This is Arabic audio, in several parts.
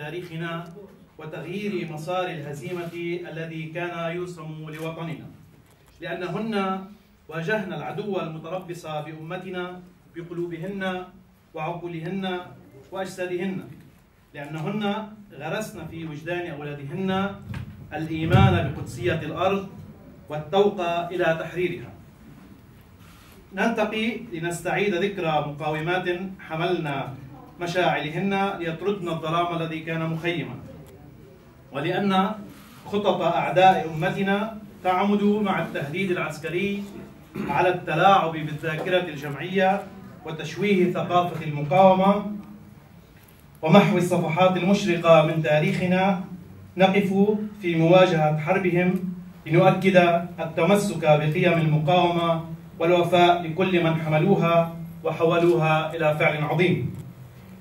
تاريخنا وتغيير مسار الهزيمة الذي كان يرسم لوطننا، لأنهن واجهن العدو المتربص بأمتنا بقلوبهن وعقولهن وأجسادهن، لأنهن غرسن في وجدان أولادهن الإيمان بقدسية الأرض والتوق إلى تحريرها. نلتقي لنستعيد ذكرى مقاومات حملنا مشاعلهن ليطردن الظلام الذي كان مخيما، ولأن خطط أعداء أمتنا تعمد مع التهديد العسكري على التلاعب بالذاكرة الجمعية وتشويه ثقافة المقاومة ومحو الصفحات المشرقة من تاريخنا. نقف في مواجهة حربهم لنؤكد التمسك بقيم المقاومة والوفاء لكل من حملوها وحولوها إلى فعل عظيم.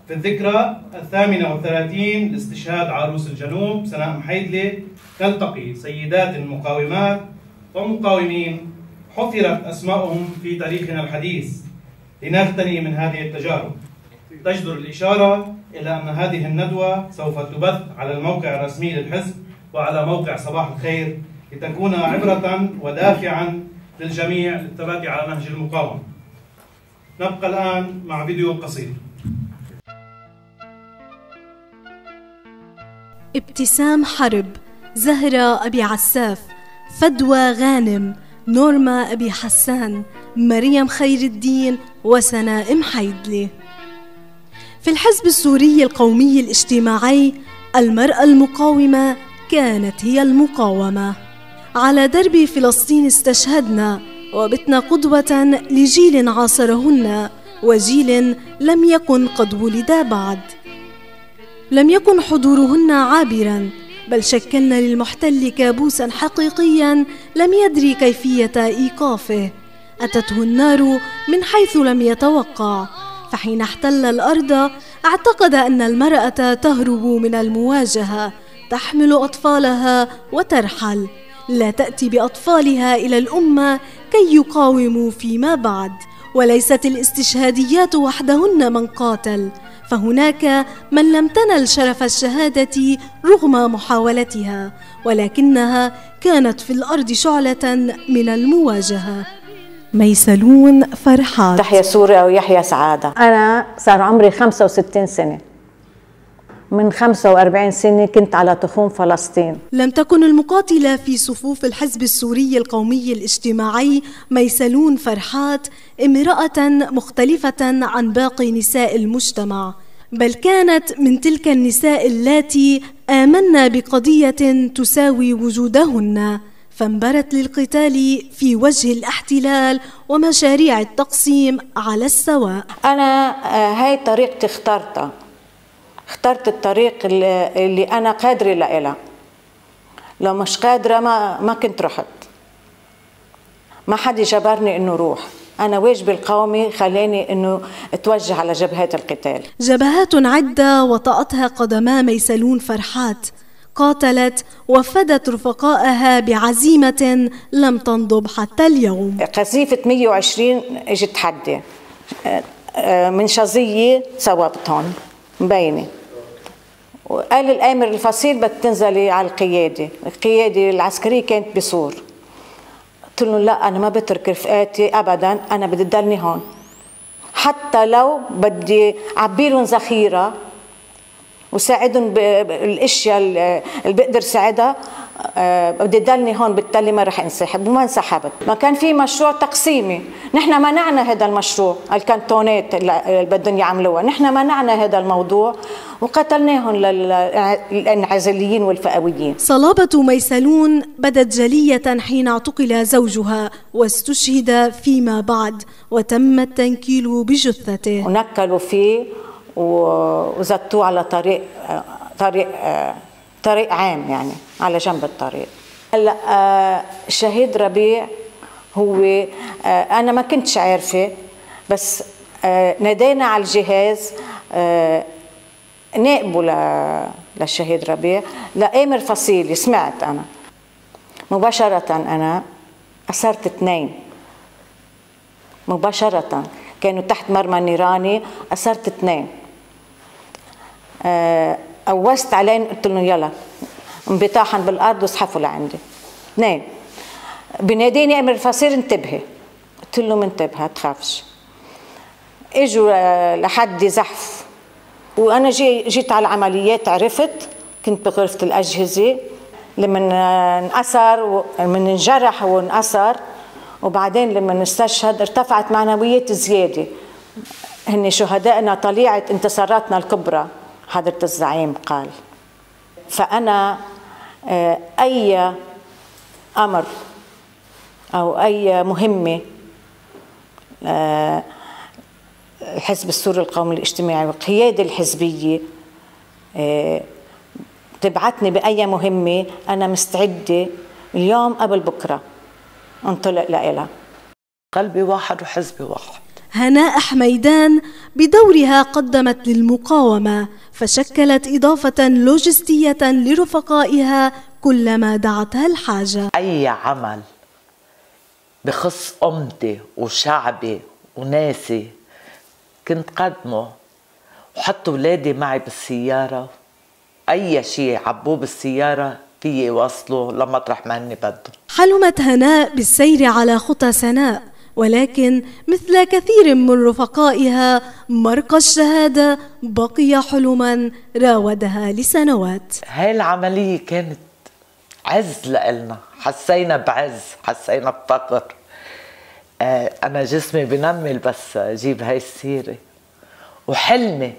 في الذكرى 38 لاستشهاد عروس الجنوب سناء محيدلي نلتقي سيدات مقاومات ومقاومين حفرت أسماءهم في تاريخنا الحديث لنغتني من هذه التجارب. تجدر الإشارة إلى أن هذه الندوة سوف تبث على الموقع الرسمي للحزب وعلى موقع صباح الخير لتكون عبرة ودافعا للجميع للثبات على نهج المقاومة. نبقى الآن مع فيديو قصير. ابتسام حرب، زهرة أبي عساف، فدوى غانم، نورما أبي حسان، مريم خير الدين وسناء محيدلي. في الحزب السوري القومي الاجتماعي المرأة المقاومة كانت هي المقاومة. على درب فلسطين استشهدنا وبتنا قدوة لجيل عاصرهن وجيل لم يكن قد ولد بعد. لم يكن حضورهن عابرا، بل شكلن للمحتل كابوسا حقيقيا لم يدري كيفية إيقافه. أتته النار من حيث لم يتوقع، فحين احتل الأرض اعتقد أن المرأة تهرب من المواجهة، تحمل أطفالها وترحل، لا تأتي بأطفالها إلى الأمة كي يقاوموا فيما بعد. وليست الاستشهاديات وحدهن من قاتل، فهناك من لم تنل شرف الشهادة رغم محاولتها، ولكنها كانت في الأرض شعلة من المواجهة. ميسلون فرحات. تحيا سوريا ويحيا سعادة. أنا صار عمري 65 سنة، من 45 سنة كنت على تخوم فلسطين. لم تكن المقاتلة في صفوف الحزب السوري القومي الاجتماعي ميسلون فرحات امرأة مختلفة عن باقي نساء المجتمع، بل كانت من تلك النساء اللاتي آمنا بقضية تساوي وجودهن، فانبرت للقتال في وجه الاحتلال ومشاريع التقسيم على السواء. أنا هاي طريقتي اخترتها، اخترت الطريق اللي أنا قادرة لها. لو مش قادرة ما كنت رحت، ما حد جبرني إنه روح. أنا واجبي القومي خلاني إنه اتوجه على جبهات القتال. جبهات عدة وطأتها قدما ميسلون فرحات، قاتلت وفدت رفقائها بعزيمة لم تنضب حتى اليوم. قذيفة 120 اجت تحدي من شظية صوبتهم مبينة، وقال الآمر الفصيل بدك تنزلي على القيادة العسكرية كانت بصور. قلت له لا، أنا ما بترك رفقاتي أبدا، أنا بدي ضلني هون، حتى لو بدي عبيلهم ذخيرة وساعدهم بالاشياء اللي بقدر ساعدها، بدي ضلني هون بالتالي ما رح انسحب. وما انسحبت. ما كان في مشروع تقسيمي، نحن منعنا هذا المشروع، الكانتونات اللي بدهم يعملوها، نحن منعنا هذا الموضوع وقتلناهم للانعزاليين والفئويين. صلابة ميسلون بدت جلية حين اعتقل زوجها واستشهد فيما بعد، وتم التنكيل بجثته. ونكلوا فيه وزتوه على طريق عام، يعني على جنب الطريق. هلا الشهيد ربيع هو انا ما كنتش عارفه، بس نادينا على الجهاز نائبه للشهيد ربيع لآمر فصيلي. سمعت انا مباشره، انا أسرت 2 مباشره، كانوا تحت مرمى نيراني، أسرت 2. قوست عليهم، قلت لهم يلا انبطاحا بالارض واسحفوا لعندي. 2 بناديني امر الفصيل انتبهي، قلت لهم انتبه تخافش. اجوا لحد زحف، وانا جيت على العمليات، عرفت كنت بغرفه الاجهزه لما انأثر لما انجرح وانأثر، وبعدين لما استشهد ارتفعت معنويات زياده. هن شهدائنا طليعه انتصاراتنا الكبرى، حضرة الزعيم قال. فأنا أي أمر أو أي مهمة الحزب السوري القومي الاجتماعي والقيادة الحزبية تبعتني بأي مهمة، أنا مستعدة اليوم قبل بكرة انطلق لها. قلبي واحد وحزبي واحد. هناء حميدان بدورها قدمت للمقاومة، فشكلت إضافة لوجستية لرفقائها كلما دعتها الحاجة. أي عمل بخص أمتي وشعبي وناسي كنت قدمه، وحط ولادي معي بالسيارة، أي شيء عبوه بالسيارة فيه يوصلوا لمطرح ما هني بدهم. حلمت هناء بالسير على خطى سناء، ولكن مثل كثير من رفقائها مرقى الشهادة بقي حلما راودها لسنوات. هاي العملية كانت عز لإلنا، حسينا بعز، حسينا بفقر. أنا جسمي بنمل بس أجيب هاي السيرة، وحلمي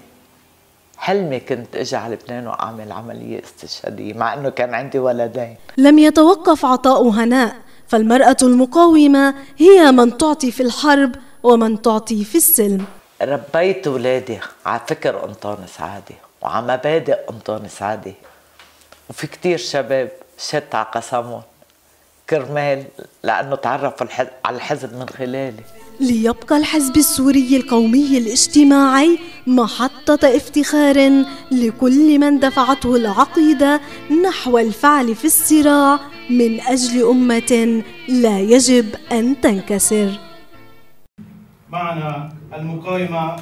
كنت أجي على لبنان وأعمل عملية استشهادية، مع أنه كان عندي ولدين. لم يتوقف عطاء هناء، فالمرأة المقاومة هي من تعطي في الحرب ومن تعطي في السلم. ربيت ولادي على فكر أنطونس عادي وعلى مبادئ أنطونس عادي، وفي كتير شباب شت على قسمهم كرمال لأنه تعرفوا على الحزب من خلالي. ليبقى الحزب السوري القومي الاجتماعي محطة افتخار لكل من دفعته العقيدة نحو الفعل في الصراع من أجل أمة لا يجب أن تنكسر. معنا المقاومة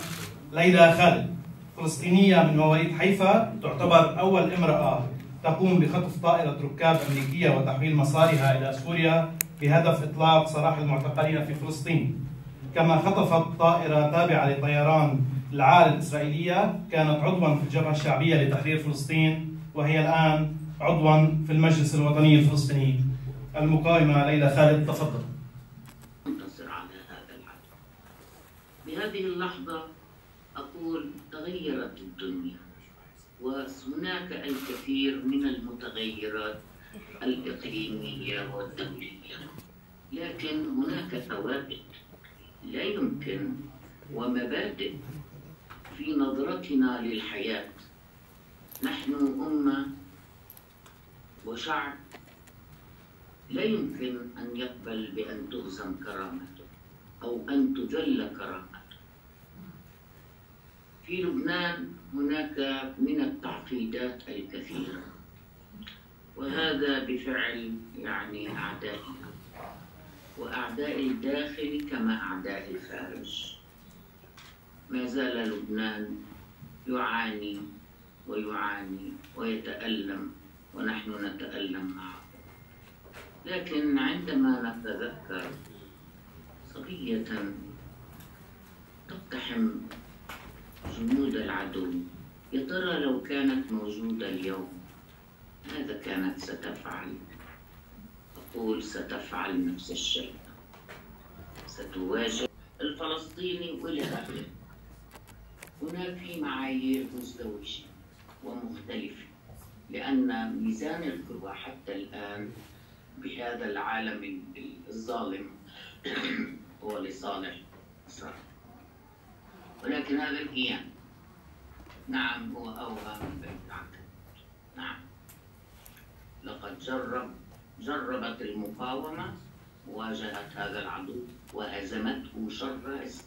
ليلى خالد، فلسطينية من مواليد حيفا، تعتبر أول امرأة تقوم بخطف طائرة ركاب أمريكية وتحويل مسارها إلى سوريا بهدف إطلاق سراح المعتقلين في فلسطين. كما خطفت طائرة تابعة لطيران العال الإسرائيلية، كانت عضوا في الجبهة الشعبية لتحرير فلسطين، وهي الآن عضوا في المجلس الوطني الفلسطيني. المقاومة ليلى خالد، تفضل. انتصر على هذا العدو. بهذه اللحظة أقول تغيرت الدنيا، وهناك الكثير من المتغيرات الإقليمية والدولية، لكن هناك ثوابت لا يمكن ومبادئ في نظرتنا للحياة. نحن أمة وشعب لا يمكن أن يقبل بأن تهزم كرامته أو أن تجل كرامته. في لبنان هناك من التعقيدات الكثيرة، وهذا بفعل أعدائنا، وأعداء الداخل كما أعداء الخارج. ما زال لبنان يعاني ويتألم، ونحن نتألم معه. لكن عندما نتذكر صبية تقتحم جنود العدو، يا ترى لو كانت موجودة اليوم ماذا كانت ستفعل؟ أقول ستفعل نفس الشيء، ستواجه الفلسطيني وإلى آخره. هناك في معايير مزدوجة ومختلفة، لأن ميزان القوى حتى الآن بهذا العالم الظالم هو لصالح إسرائيل، ولكن هذا الكيان نعم هو أوهى من بيت عنكبوت. نعم، لقد جربت المقاومة مواجهة هذا العدو وهزمته شر هزم.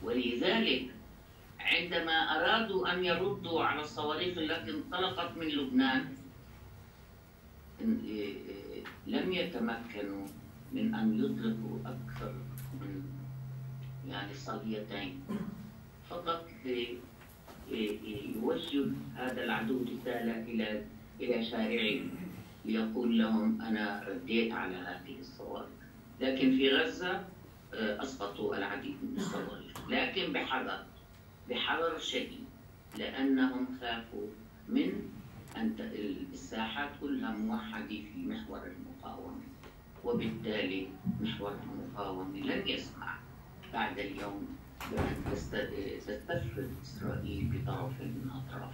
ولذلك عندما أرادوا أن يردوا على الصواريخ التي انطلقت من لبنان لم يتمكنوا من أن يطلقوا أكثر من صليتين، فقط يوجه هذا العدو رسالة إلى شارعهم ليقول لهم أنا رديت على هذه الصواريخ. لكن في غزة أسقطوا العديد من الصواريخ، لكن بحذر شديد، لأنهم خافوا من أن الساحات كلها موحدة في محور المقاومة، وبالتالي محور المقاومة لن يسمح بعد اليوم بأن تستفرد إسرائيل بطرف من أطراف.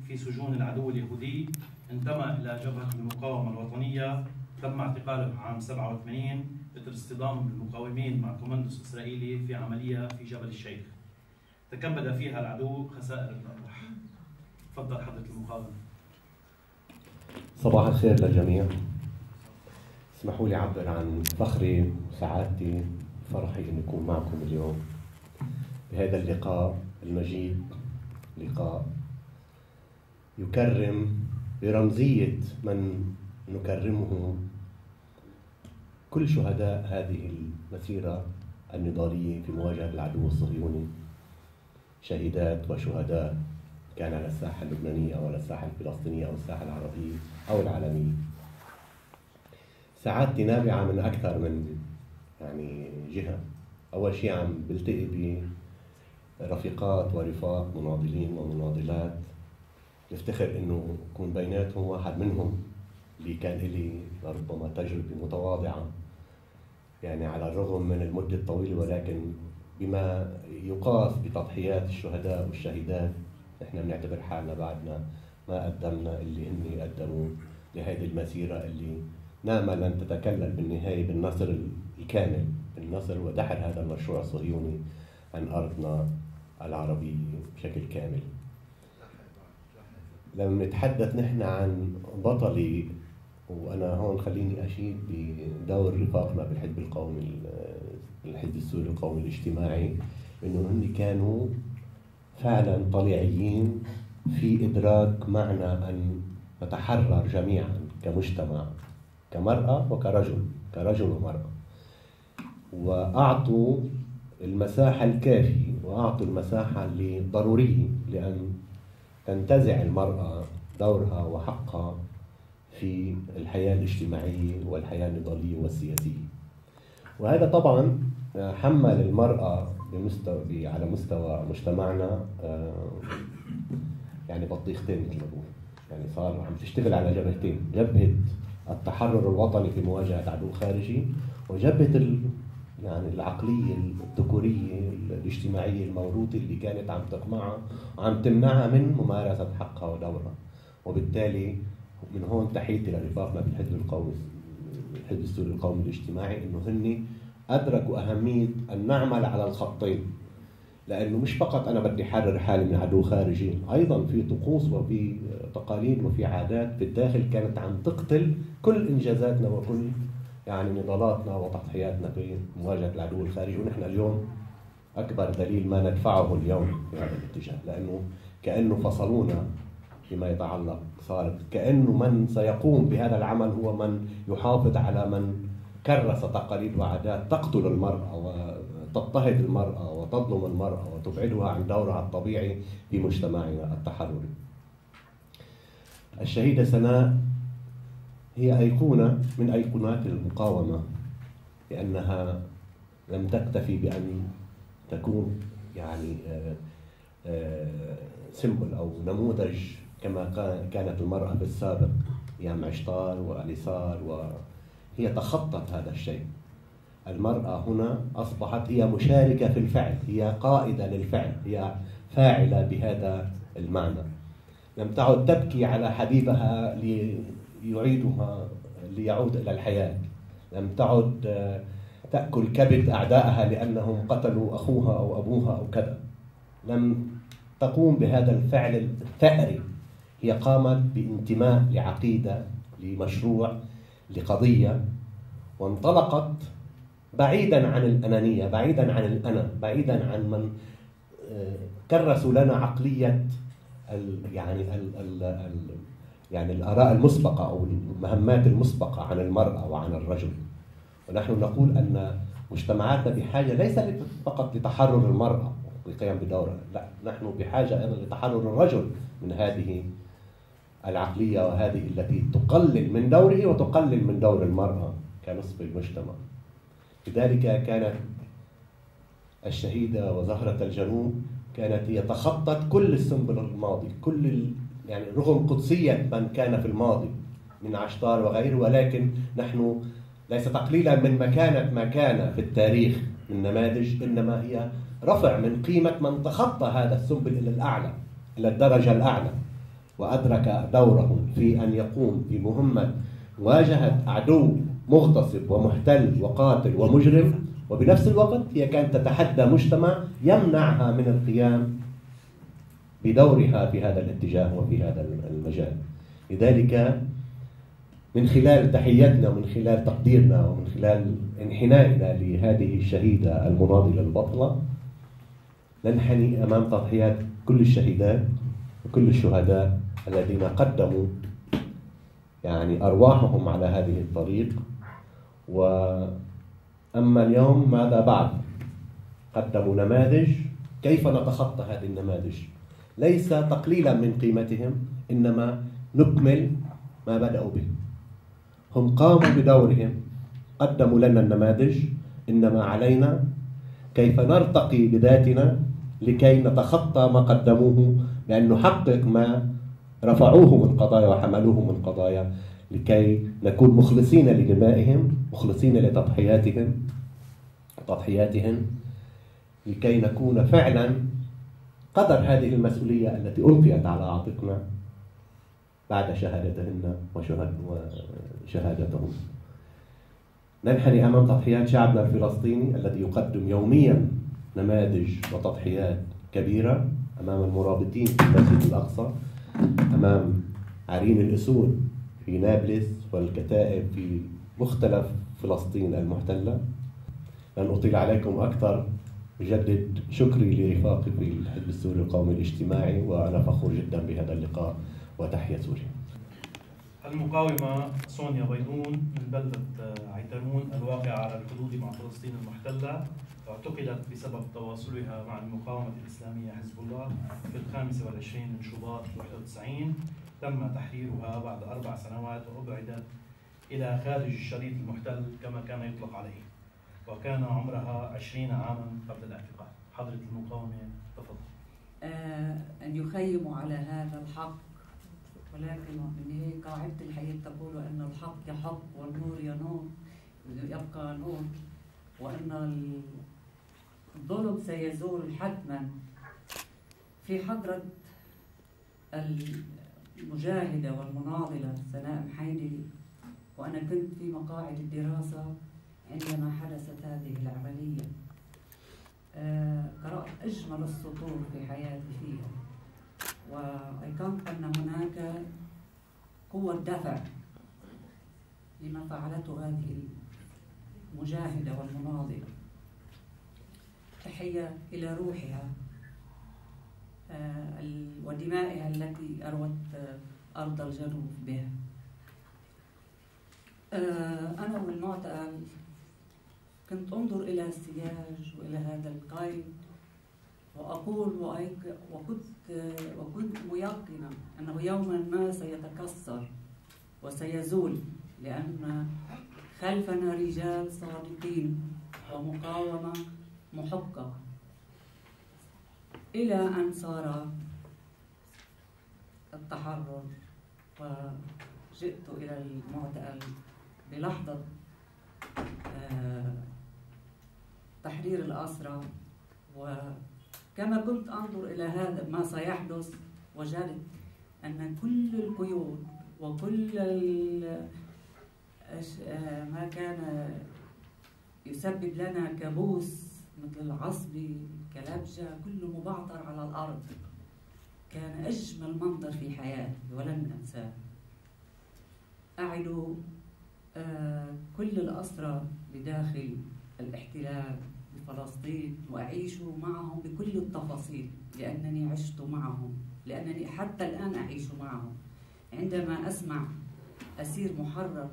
في سجون العدو اليهودي انتمى إلى جبهة المقاومة الوطنية، تم اعتقاله عام 87 إثر اصطدام المقاومين مع كوماندوس إسرائيلي في عملية في جبل الشيخ تكبد فيها العدو خسائر الأرواح. تفضل حضرة المقاومة. صباح الخير للجميع. اسمحوا لي أعبر عن فخري وسعادتي وفرحي أن أكون معكم اليوم بهذا اللقاء المجيد، لقاء يكرم برمزية من نكرمه كل شهداء هذه المسيرة النضالية في مواجهة العدو الصهيوني، شهيدات وشهداء كان على الساحة اللبنانية أو على الساحة الفلسطينية أو الساحة العربية أو العالمية. سعادتي نابعة من أكثر من جهة. أول شيء عم بلتقي برفيقات ورفاق مناضلين ومناضلات يفتخر إنه يكون بيناتهم واحد منهم اللي كان لي ربما تجربة متواضعة على الرغم من المدة الطويلة، ولكن بما يقاس بتضحيات الشهداء والشهيدات نحن بنعتبر حالنا بعدنا ما قدمنا اللي هن قدموه لهذه المسيرة اللي نامل أن تتكلل بالنهاية بالنصر الكامل، بالنصر ودحر هذا المشروع الصهيوني عن أرضنا العربية بشكل كامل. لما نتحدث نحن عن بطلي، وأنا هون خليني أشيد بدور رفاقنا بالحزب القومي، الحزب السوري القومي الاجتماعي، إنه هن كانوا فعلا طليعيين في إدراك معنى أن نتحرر جميعا كمجتمع، كمرأة وكرجل، كرجل ومرأة، وأعطوا المساحة الكافية وأعطوا المساحة اللي ضرورية لأن تنتزع المرأة دورها وحقها في الحياة الاجتماعية والحياة النضالية والسياسية. وهذا طبعا حمل المرأة على مستوى مجتمعنا بطيختين مثل ما بقول، صار عم تشتغل على جبهتين، جبهة التحرر الوطني في مواجهة عدو خارجي، وجبهة العقلية الذكورية الاجتماعية الموروثة اللي كانت عم تقمعها وعم تمنعها من ممارسة حقها ودورها. وبالتالي من هون تحيتي لرفاقنا بالحزب القومي، الحزب السوري القومي الاجتماعي، انه هن ادركوا اهمية ان نعمل على الخطين، لانه مش فقط انا بدي احرر حالي من عدو خارجي، ايضا في طقوس وفي تقاليد وفي عادات في الداخل كانت عم تقتل كل انجازاتنا وكل نضالاتنا وتضحياتنا في مواجهة العدو الخارجي. ونحن اليوم أكبر دليل ما ندفعه اليوم في هذا الاتجاه، لأنه كأنه فصلونا فيما يتعلق، صارت كأنه من سيقوم بهذا العمل هو من يحافظ على من كرس تقاليد وعادات تقتل المرأة وتضطهد المرأة وتظلم المرأة وتبعدها عن دورها الطبيعي في مجتمعنا التحرري. الشهيدة سناء هي أيقونة من أيقونات المقاومة، لأنها لم تكتفي بأن تكون سيمبل أو نموذج كما كانت المرأة بالسابق أيام عشتار واليسار، وهي تخطت هذا الشيء. المرأة هنا أصبحت هي مشاركة في الفعل، هي قائدة للفعل، هي فاعلة بهذا المعنى. لم تعد تبكي على حبيبها ليعود إلى الحياة، لم تعد تأكل كبد أعدائها لأنهم قتلوا أخوها أو أبوها أو كذا، لم تقوم بهذا الفعل الثأري. هي قامت بانتماء لعقيدة، لمشروع، لقضية، وانطلقت بعيدا عن الأنانية، بعيدا عن الأنا، بعيدا عن من كرسوا لنا عقلية الآراء المسبقة أو المهمات المسبقة عن المرأة وعن الرجل. ونحن نقول أن مجتمعاتنا بحاجة ليس فقط لتحرر المرأة والقيام بدورها، لا، نحن بحاجة أيضا لتحرر الرجل من هذه العقلية وهذه التي تقلل من دوره وتقلل من دور المرأة كنصف المجتمع. لذلك كانت الشهيدة وزهرة الجنوب كانت هي تخطت كل السنبل الماضي، يعني رغم قدسية من كان في الماضي من عشتار وغيره، ولكن نحن ليس تقليلا من مكانة ما كان في التاريخ من نماذج، إنما هي رفع من قيمة من تخطى هذا السنبل إلى الأعلى، إلى الدرجة الأعلى، وأدرك دوره في أن يقوم بمهمة مواجهة عدو مغتصب ومحتل وقاتل ومجرم، وبنفس الوقت هي كانت تتحدى مجتمع يمنعها من القيام بدورها في هذا الاتجاه وفي هذا المجال. لذلك من خلال تحياتنا ومن خلال تقديرنا ومن خلال انحنائنا لهذه الشهيدة المناضلة البطلة، ننحني أمام تضحيات كل الشهيدات وكل الشهداء الذين قدموا يعني أرواحهم على هذه الطريق. وأما اليوم ماذا بعد؟ قدموا نماذج كيف نتخطى هذه النماذج، ليس تقليلا من قيمتهم، إنما نكمل ما بدأوا به. هم قاموا بدورهم، قدموا لنا النماذج، إنما علينا كيف نرتقي بذاتنا لكي نتخطى ما قدموه، لأن نحقق ما رفعوه من قضايا وحملوه من قضايا، لكي نكون مخلصين لدمائهم، مخلصين لتضحياتهم، لكي نكون فعلا قدر هذه المسؤولية التي ألقيت على عاتقنا بعد شهادتهن وشهادتهم. ننحني أمام تضحيات شعبنا الفلسطيني الذي يقدم يوميا نماذج وتضحيات كبيرة أمام المرابطين في المسجد الأقصى، أمام عرين الأسود في نابلس والكتائب في مختلف فلسطين المحتلة. لن أطيل عليكم أكثر، أجدد شكري لرفاقي في الحزب السوري القومي الاجتماعي، وأنا فخور جدا بهذا اللقاء، وتحية سوريا. المقاومة سونيا بيضون من بلدة عيترمون الواقعة على الحدود مع فلسطين المحتلة، اعتقلت بسبب تواصلها مع المقاومة الإسلامية حزب الله في 25 من شباط 91. تم تحريرها بعد 4 سنوات وأبعدت إلى خارج الشريط المحتل كما كان يطلق عليه، وكان عمرها 20 عاما قبل الاعتقال. حضرة المقاومة تفضل. أن يخيموا على هذا الحق، ولكن من هيك قاعدة الحياة تقول أن الحق يحق والنور ينور يبقى نور، وأن الظلم سيزول حتما. في حضرة المجاهدة والمناضلة سناء محيدلي، وأنا كنت في مقاعد الدراسة عندما حدثت هذه العملية، قرأت أجمل السطور في حياتي فيها، وأيقنت أن هناك قوة دفع لما فعلته هذه المجاهدة والمناضلة. تحية إلى روحها ودمائها التي أروت أرض الجنوب بها. أنا والمعتقل كنت أنظر إلى السياج وإلى هذا القيد وأقول وكنت ميقنة أنه يوما ما سيتكسر وسيزول، لأن خلفنا رجال صادقين ومقاومة محقة، إلى أن صار التحرر. وجئت إلى المعتقل بلحظة تحرير الأسرى، وكما كنت أنظر إلى هذا ما سيحدث، وجدت أن كل القيود وكل ما كان يسبب لنا كابوس مثل العصبي كلبجة كله مبعثر على الأرض. كان أجمل منظر في حياتي ولن أنساه. أعد كل الأسرى بداخل الاحتلال بفلسطين وأعيش معهم بكل التفاصيل، لأنني عشت معهم، لأنني حتى الآن أعيش معهم. عندما أسمع أسير محرر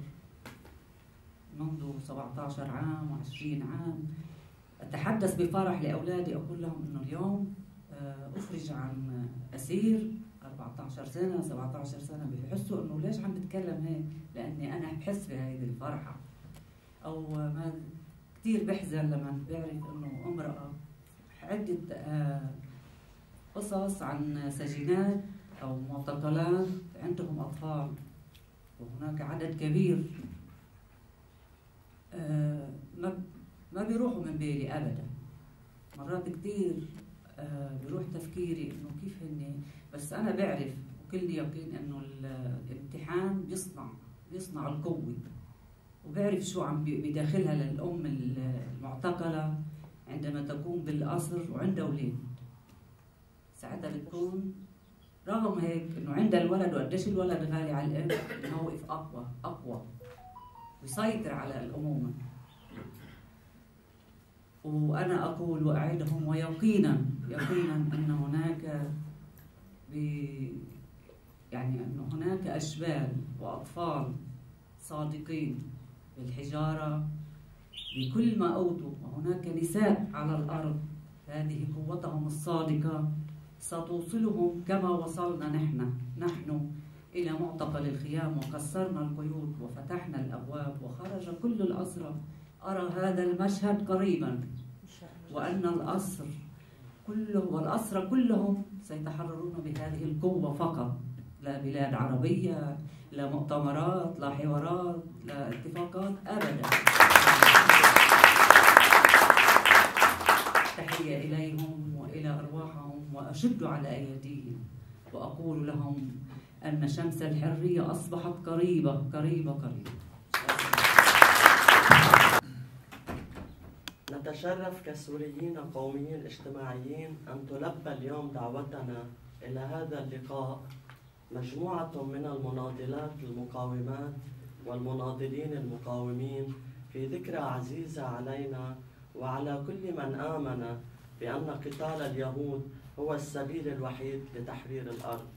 منذ 17 عام و20 عام أتحدث بفرح لأولادي أقول لهم إنه اليوم أفرج عن أسير 14 سنة 17 سنة. بيحسوا إنه ليش عم بتكلم هيك؟ لأني أنا بحس بهذه الفرحة. أو ما كثير بحزن لما بعرف إنه امرأة عدة قصص عن سجينات أو معتقلات عندهم أطفال، وهناك عدد كبير ما بيروحوا من بالي أبدا. مرات كثير بيروح تفكيري إنه كيف هني، بس أنا بعرف وكل يقين إنه الامتحان بيصنع القوة، وبعرف شو عم بداخلها للأم المعتقلة عندما تكون بالقصر وعندها أولاد. ساعتها بتكون رغم هيك إنه عندها الولد وقديش الولد غالي على الأم، إنه يوقف أقوى ويسيطر على الأمومة. وأنا أقول وأعدهم ويقينا أن هناك أن هناك أشبال وأطفال صادقين بالحجارة بكل ما أوتوا، وهناك نساء على الأرض هذه قوتهم الصادقة ستوصلهم كما وصلنا نحن إلى معتقل الخيام، وكسرنا القيود وفتحنا الأبواب وخرج كل الأسرى. أرى هذا المشهد قريبا، وأن الأسر كله والأسرى كلهم سيتحررون بهذه القوة فقط، لا بلاد عربية، لا مؤتمرات، لا حوارات، لا اتفاقات أبدا. تحية إليهم وإلى أرواحهم، وأشد على أيديهم وأقول لهم أن شمس الحرية أصبحت قريبة قريبة قريبة. نتشرف كسوريين قوميين اجتماعيين أن تلبى اليوم دعوتنا إلى هذا اللقاء مجموعة من المناضلات المقاومات والمناضلين المقاومين في ذكرى عزيزة علينا وعلى كل من آمن بأن قتال اليهود هو السبيل الوحيد لتحرير الأرض،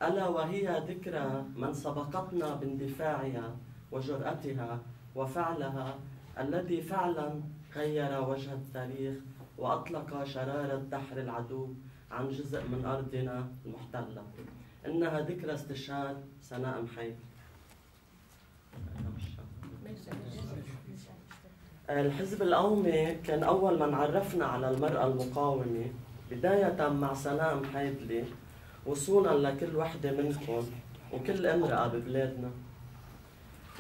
ألا وهي ذكرى من سبقتنا باندفاعها وجرأتها وفعلها الذي فعلا غير وجه التاريخ وأطلق شرارة دحر العدو عن جزء من أرضنا المحتلة. إنها ذكرى استشهاد سناء محيط. الحزب القومي كان أول من عرفنا على المرأة المقاومة، بداية مع سناء محيدلي وصولا لكل وحدة منكم وكل امرأة ببلادنا.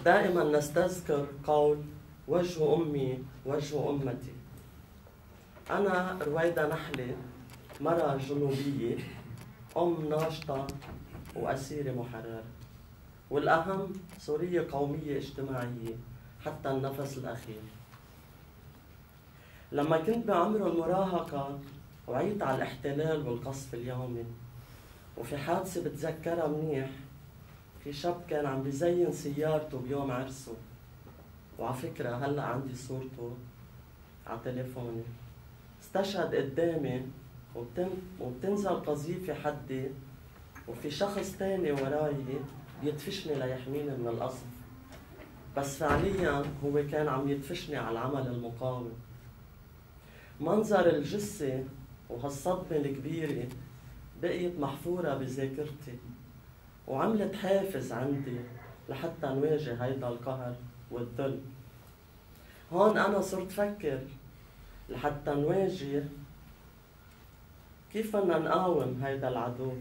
دائما نستذكر قول وجه أمي وجه أمتي. أنا رويدة نحلة، مرأة جنوبية، أم ناشطة وأسيرة محررة، والأهم سورية قومية اجتماعية حتى النفس الأخير. لما كنت بعمر المراهقة وعيت على الاحتلال والقصف اليومي، وفي حادثة بتذكرها منيح، في شاب كان عم بيزين سيارته بيوم عرسه، وعلى فكرة هلأ عندي صورته على تليفوني. استشهد قدامي وبتنزل قذيفة حدي، وفي شخص تاني وراي بيدفشني ليحميني من القصف، بس فعليا هو كان عم يدفشني على العمل المقاوم. منظر الجثة وهالصدمة الكبيرة بقيت محفورة بذاكرتي، وعملت حافز عندي لحتى نواجه هيدا القهر والذل. هون أنا صرت فكر لحتى نواجه كيف بدنا نقاوم هيدا العدو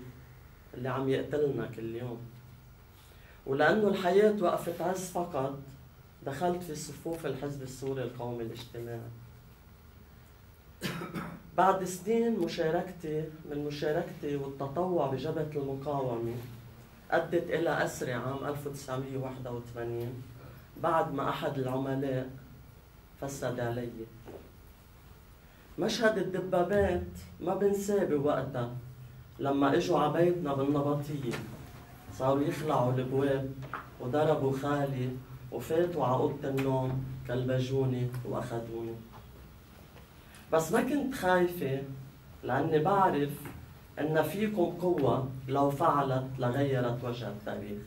اللي عم يقتلنا كل يوم. ولأنه الحياة وقفت عز فقط، دخلت في صفوف الحزب السوري القومي الاجتماعي. بعد سنين من مشاركتي والتطوع بجبهة المقاومة، أدت إلى أسري عام 1981 بعد ما أحد العملاء فسد علي. مشهد الدبابات ما بنساه بوقتها، لما اجوا عبيتنا بالنبطية صاروا يخلعوا الابواب وضربوا خالي وفاتوا على اوضه النوم كلبجوني واخذوني. بس ما كنت خايفة، لأني بعرف إن فيكم قوة لو فعلت لغيرت وجه التاريخ.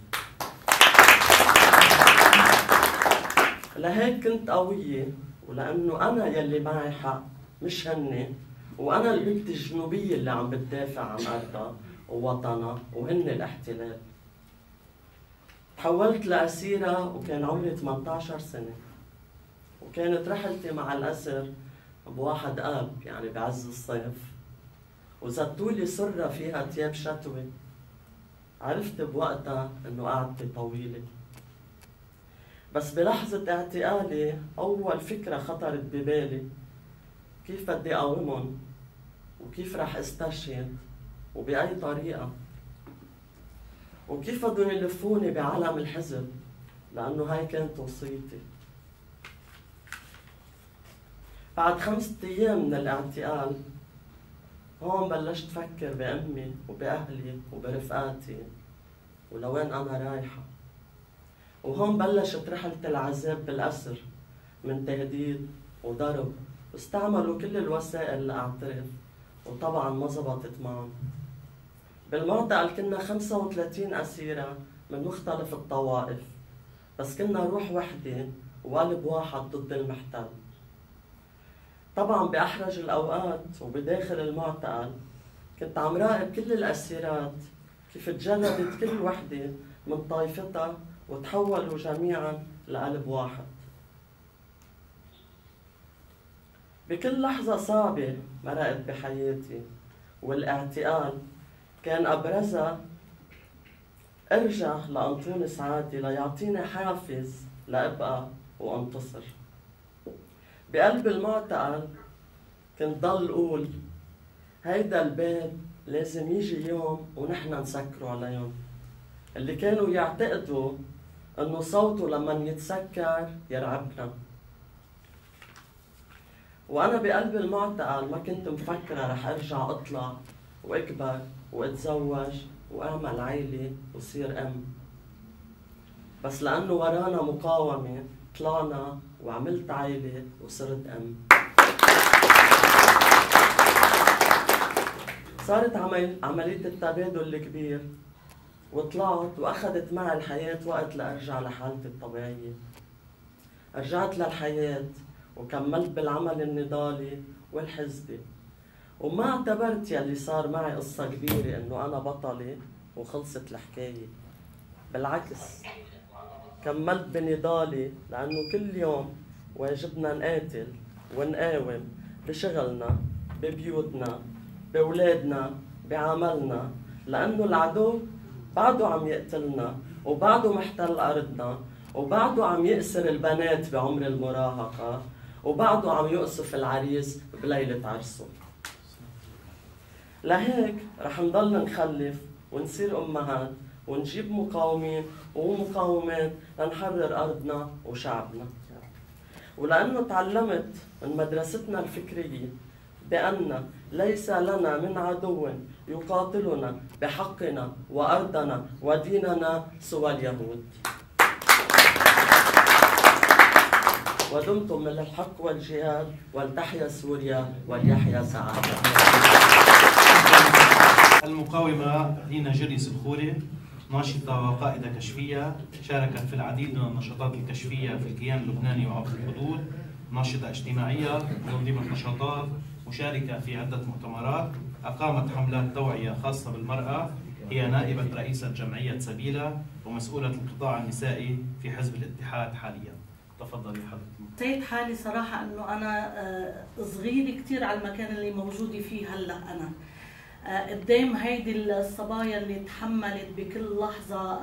لهيك كنت قوية ولأنه أنا يلي معي حق مش هن، وأنا البنت الجنوبية اللي عم بتدافع عن أرضها ووطنها وهن الاحتلال. تحولت لأسيرة وكان عمري 18 سنة، وكانت رحلتي مع الأسر بواحد آب يعني بعز الصيف، وزتولي سرة فيها تياب شتوي. عرفت بوقتها إنه قعدتي طويلة، بس بلحظة اعتقالي أول فكرة خطرت ببالي كيف بدي أقاومهم وكيف رح استشهد وبأي طريقة، وكيف بدهم يلفوني بعالم الحزب، لأنه هاي كانت وصيتي. بعد 5 أيام من الاعتقال هون بلشت فكر بأمي وبأهلي وبرفقاتي ولوين أنا رايحة. وهون بلشت رحلة العذاب بالأسر، من تهديد وضرب، واستعملوا كل الوسائل لأعترف، وطبعا ما زبطت معهم. بالمعتقل كنا 35 أسيرة من مختلف الطوائف، بس كنا روح وحدة وقلب واحد ضد المحتل. طبعا بأحرج الأوقات وبداخل المعتقل كنت عم راقب كل الأسيرات كيف تجردت كل وحدة من طائفتها وتحولوا جميعا لقلب واحد. بكل لحظة صعبة مرقت بحياتي والاعتقال كان أبرزها أرجع لأنطونس عادي ليعطيني حافز لأبقى وأنتصر. بقلب المعتقل كنت ضل أقول هيدا الباب لازم يجي يوم ونحن نسكروا عليهم، اللي كانوا يعتقدوا انه صوته لما يتسكر يرعبنا. وانا بقلب المعتقل ما كنت مفكرة رح ارجع اطلع واكبر واتزوج واعمل عيلة وصير ام، بس لانه ورانا مقاومة طلعنا وعملت عيلة وصرت ام. صارت عملية التبادل الكبير، وطلعت واخذت معي الحياة وقت لارجع لحالتي الطبيعية. رجعت للحياة وكملت بالعمل النضالي والحزبي، وما اعتبرت يلي صار معي قصة كبيرة انه انا بطلة وخلصت الحكاية. بالعكس كملت بنضالي، لانه كل يوم واجبنا نقاتل ونقاوم بشغلنا، ببيوتنا، بأولادنا، بعملنا، لأنه العدو بعده عم يقتلنا وبعده محتل أرضنا وبعده عم يأسر البنات بعمر المراهقة وبعده عم يقصف العريس بليلة عرسه. لهيك رح نضل نخلف ونصير أمهات ونجيب مقاومين ومقاومات لنحرر أرضنا وشعبنا. ولأنه تعلمت من مدرستنا الفكرية بأن ليس لنا من عدو يقاتلنا بحقنا وأرضنا وديننا سوى اليهود. ودمتم من الحق والجهاد، ولتحيا سوريا وليحيا سعادة. المقاومة دينا جريس الخوري ناشطة وقائدة كشفية، شاركت في العديد من النشاطات الكشفية في الكيان اللبناني وعبر الحدود، ناشطة اجتماعية، منظمة نشاطات، مشاركة في عدة مؤتمرات، أقامت حملات توعية خاصة بالمرأة، هي نائبة رئيسة جمعية سبيلة ومسؤولة القطاع النسائي في حزب الاتحاد حاليا. تفضلي حضرتك. سيد حالي صراحة انه انا صغيرة كثير على المكان اللي موجودة فيه هلا انا. قدام هيدي الصبايا اللي تحملت بكل لحظة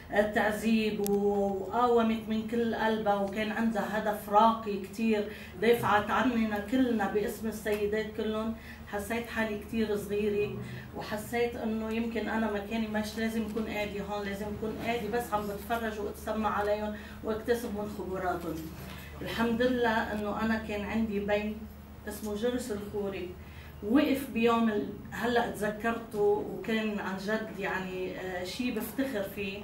تعذيب وقاومت من كل قلبها وكان عندها هدف راقي كتير، دافعت عننا كلنا باسم السيدات كلهم. حسيت حالي كتير صغيرة وحسيت انه يمكن انا مكاني مش لازم اكون قاعدة هون، لازم اكون قاعدة بس عم بتفرج واتسمع عليهم واكتسب من خبراتهم. الحمد لله انه انا كان عندي بي اسمه جرس الخوري، وقف بيوم هلا تذكرته وكان عن جد يعني شيء بفتخر فيه،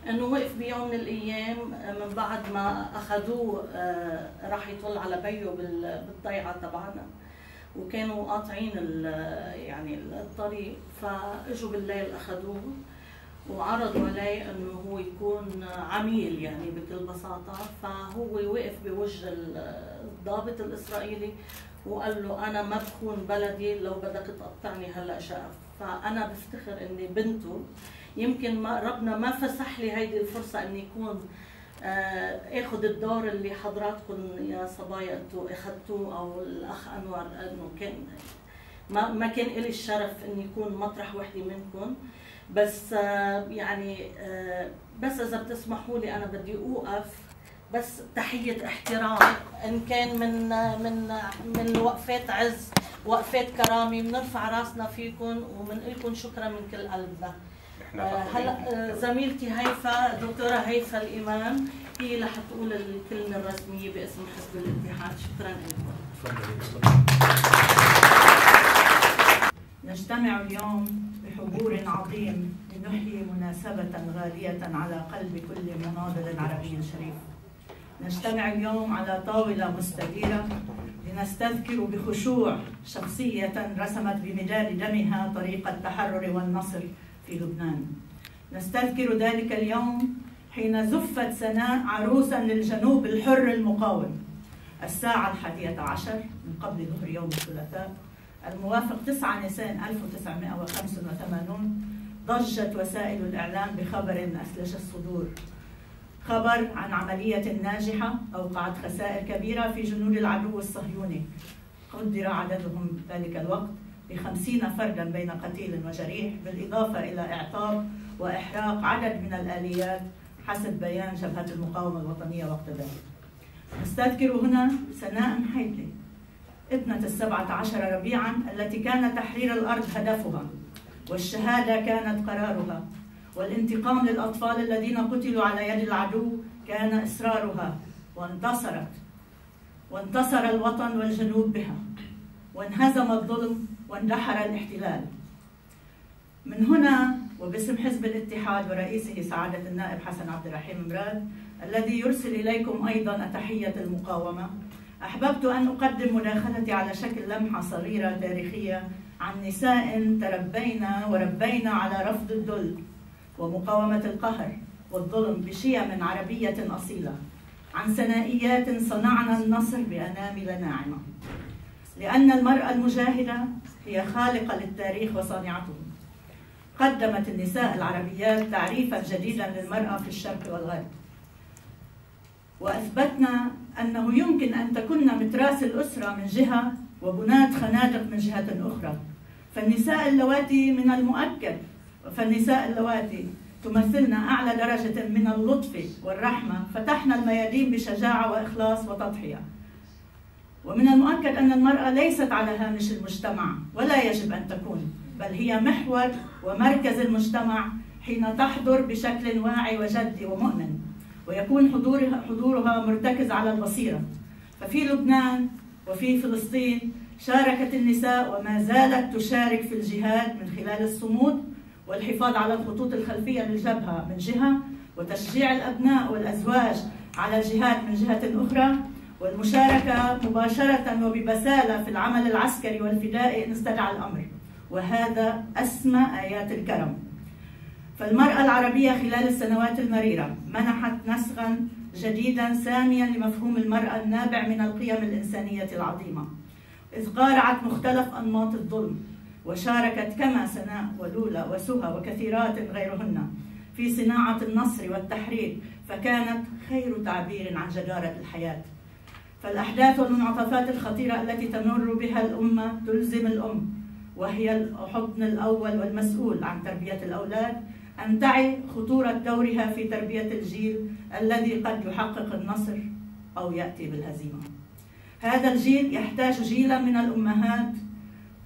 انه وقف بيوم من الايام من بعد ما اخذوه راح يطل على بيه بالضيعه تبعنا، وكانوا قاطعين يعني الطريق، فاجوا بالليل اخذوه وعرضوا عليه انه هو يكون عميل يعني بكل بساطه، فهو وقف بوجه الضابط الاسرائيلي وقال له انا ما بخون بلدي، لو بدك تقطعني هلا شقف. فانا بفتخر اني بنته، يمكن ما ربنا ما فسح لي هيدي الفرصه اني يكون اخذ الدور اللي حضراتكم يا صبايا انتم اخذتوه او الاخ انور، انه كان ما كان لي الشرف اني يكون مطرح وحده منكم. بس يعني بس اذا بتسمحوا لي انا بدي اوقف بس تحيه احترام، ان كان من وقفات عز وقفات كرامه، بنرفع راسنا فيكم وبنقول لكم شكرا من كل قلبنا. هلا زميلتي هيفا، دكتوره هيفا الامام، هي اللي حتقول الكلمه الرسميه باسم حزب الاتحاد. شكرا لكم. نجتمع اليوم بحضور عظيم لنحيي مناسبة غالية على قلب كل مناضل عربي شريف. نجتمع اليوم على طاولة مستديرة لنستذكر بخشوع شخصية رسمت بمداد دمها طريق التحرر والنصر في لبنان. نستذكر ذلك اليوم حين زفت سناء عروسا للجنوب الحر المقاوم الساعة 11 من قبل ظهر يوم الثلاثاء الموافق 9 نيسان 1985. ضجت وسائل الإعلام بخبر أثلج الصدور، خبر عن عملية ناجحة أوقعت خسائر كبيرة في جنود العدو الصهيوني، قدر عددهم ذلك الوقت ب50 فردا بين قتيل وجريح، بالإضافة إلى إعطاب وإحراق عدد من الآليات حسب بيان جبهة المقاومة الوطنية وقت ذلك. نستذكر هنا سناء محيدلي ابنة 17 ربيعا التي كان تحرير الأرض هدفها، والشهادة كانت قرارها، والانتقام للأطفال الذين قتلوا على يد العدو كان إصرارها، وانتصر الوطن والجنوب بها، وانهزم الظلم واندحر الاحتلال. من هنا وباسم حزب الاتحاد ورئيسه سعادة النائب حسن عبد الرحيم مراد الذي يرسل إليكم أيضا تحية المقاومة، أحببت أن أقدم مداخلتي على شكل لمحة صغيرة تاريخية عن نساء تربينا وربينا على رفض الذل ومقاومة القهر والظلم بشيم عربية أصيلة، عن ثنائيات صنعنا النصر بأنامل ناعمة، لأن المرأة المجاهدة هي خالقة للتاريخ وصانعته. قدمت النساء العربيات تعريفا جديدا للمرأة في الشرق والغرب، وأثبتنا أنه يمكن أن تكون متراس الأسرة من جهة وبناة خنادق من جهة أخرى. فالنساء اللواتي من المؤكد فالنساء اللواتي تمثلن أعلى درجة من اللطف والرحمة فتحنا الميادين بشجاعة وإخلاص وتضحية. ومن المؤكد أن المرأة ليست على هامش المجتمع ولا يجب أن تكون، بل هي محور ومركز المجتمع حين تحضر بشكل واعي وجدي ومؤمن، ويكون حضورها مرتكز على البصيرة. ففي لبنان وفي فلسطين شاركت النساء وما زالت تشارك في الجهاد من خلال الصمود والحفاظ على الخطوط الخلفية للجبهة من جهة، وتشجيع الأبناء والأزواج على الجهاد من جهة أخرى، والمشاركة مباشرة وببسالة في العمل العسكري والفدائي إن استدعى الأمر، وهذا أسمى آيات الكرم. فالمرأة العربية خلال السنوات المريرة منحت نسغا جديدا ساميا لمفهوم المرأة النابع من القيم الإنسانية العظيمة، إذ قارعت مختلف أنماط الظلم، وشاركت كما سناء ولولا وسهى وكثيرات غيرهن في صناعة النصر والتحرير، فكانت خير تعبير عن جدارة الحياة. فالأحداث والمنعطفات الخطيرة التي تمر بها الأمة تلزم الأم، وهي الحضن الأول والمسؤول عن تربية الأولاد، أن تعي خطورة دورها في تربية الجيل الذي قد يحقق النصر أو يأتي بالهزيمة. هذا الجيل يحتاج جيلا من الأمهات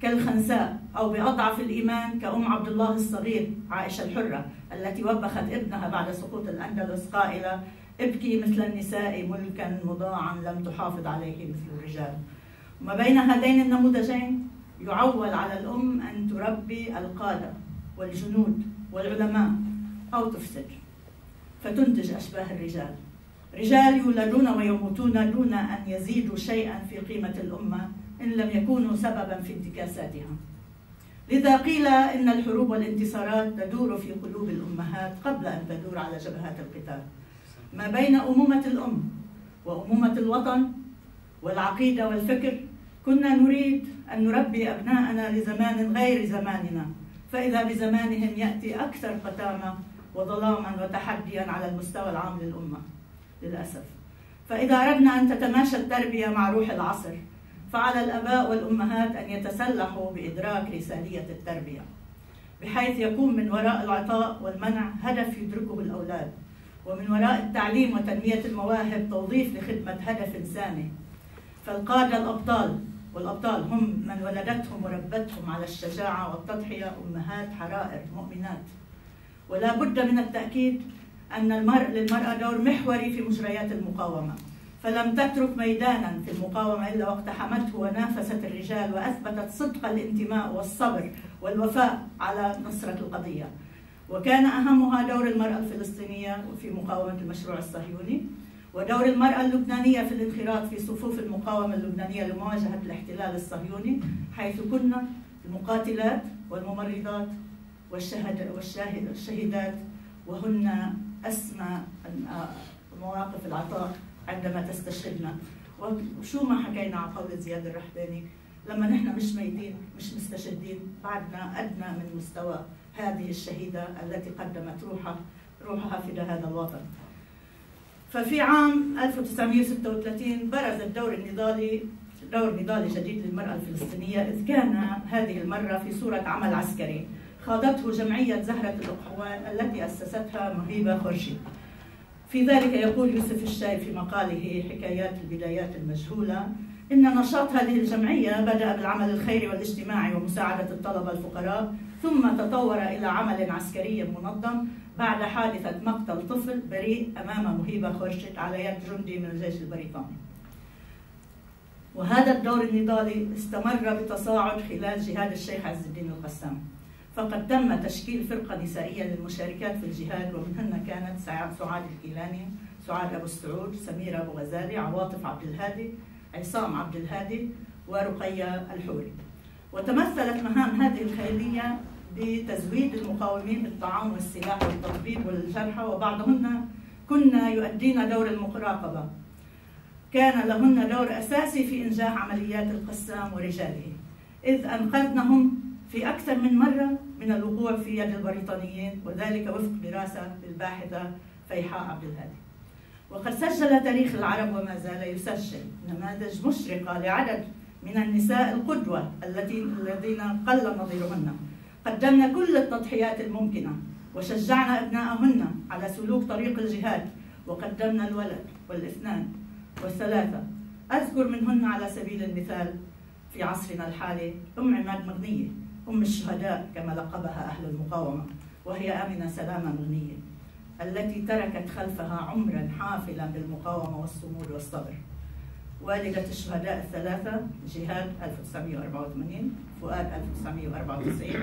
كالخنساء أو بأضعف الإيمان كأم عبد الله الصغير عائشة الحرة التي وبخت ابنها بعد سقوط الأندلس قائلة: ابكي مثل النساء ملكا مضاعا لم تحافظ عليه مثل الرجال. وما بين هذين النموذجين يعول على الأم أن تربي القادة والجنود والعلماء أو تفسد فتنتج أشباه الرجال، رجال يولدون ويموتون دون أن يزيدوا شيئا في قيمة الأمة إن لم يكونوا سببا في انتكاساتها. لذا قيل إن الحروب والانتصارات تدور في قلوب الأمهات قبل أن تدور على جبهات القتال. ما بين أمومة الأم وأمومة الوطن والعقيدة والفكر كنا نريد أن نربي أبناءنا لزمان غير زماننا، فإذا بزمانهم يأتي أكثر قتامة وظلاما وتحديا على المستوى العام للأمة للأسف. فإذا أردنا أن تتماشى التربية مع روح العصر فعلى الآباء والأمهات أن يتسلحوا بإدراك رسالية التربية، بحيث يكون من وراء العطاء والمنع هدف يدركه الأولاد، ومن وراء التعليم وتنمية المواهب توظيف لخدمة هدف إنساني. فالقادة والأبطال هم من ولدتهم وربتهم على الشجاعة والتضحية أمهات حرائر مؤمنات. ولا بد من التأكيد أن للمرأة دور محوري في مجريات المقاومة، فلم تترك ميدانا في المقاومة إلا وقت حمته ونافست الرجال وأثبتت صدق الانتماء والصبر والوفاء على نصرة القضية. وكان أهمها دور المرأة الفلسطينية في مقاومة المشروع الصهيوني، ودور المرأة اللبنانية في الانخراط في صفوف المقاومة اللبنانية لمواجهة الاحتلال الصهيوني، حيث كنا المقاتلات والممرضات والشهيدات، وهن أسمى مواقف العطاء عندما تستشهدنا. وشو ما حكينا عن قولة زياد الرحباني، لما نحن مش ميتين مش مستشهدين بعدنا أدنى من مستوى هذه الشهيدة التي قدمت روحها فداء هذا الوطن. ففي عام 1936 برز دور نضالي جديد للمرأة الفلسطينية، إذ كان هذه المرة في صورة عمل عسكري خاضته جمعية زهرة الأخوان التي أسستها مهيبة خورشيد. في ذلك يقول يوسف الشايب في مقاله حكايات البدايات المجهولة إن نشاط هذه الجمعية بدأ بالعمل الخيري والاجتماعي ومساعدة الطلبة الفقراء، ثم تطور إلى عمل عسكري منظم بعد حادثة مقتل طفل بريء أمام مهيبة خورشيد على يد جندي من الجيش البريطاني. وهذا الدور النضالي استمر بتصاعد خلال جهاد الشيخ عز الدين القسام، فقد تم تشكيل فرقة نسائية للمشاركات في الجهاد، ومنهن كانت سعاد الكيلاني، سعاد أبو السعود، سميرة أبو غزالي، عواطف عبد الهادي، عصام عبد الهادي، ورقية الحوري. وتمثلت مهام هذه الخيرية بتزويد المقاومين بالطعام والسلاح والتطبيب والجرحى، وبعضهن كنا يؤدين دور المراقبة. كان لهن دور أساسي في إنجاح عمليات القسام ورجاله، إذ أنقذنهم في أكثر من مرة من الوقوع في يد البريطانيين، وذلك وفق دراسة للباحثة فيحاء عبد الهادي. وقد سجل تاريخ العرب وما زال يسجل نماذج مشرقة لعدد من النساء القدوة الذين قل نظيرهن. قدمنا كل التضحيات الممكنة وشجعنا أبناءهن على سلوك طريق الجهاد، وقدمنا الولد والاثنان والثلاثة. أذكر منهن على سبيل المثال في عصرنا الحالي أم عماد مغنية، أم الشهداء كما لقبها أهل المقاومة، وهي آمنة سلامة مغنية التي تركت خلفها عمرا حافلا بالمقاومة والصمود والصبر. والدة الشهداء الثلاثة جهاد 1984، فؤاد 1994،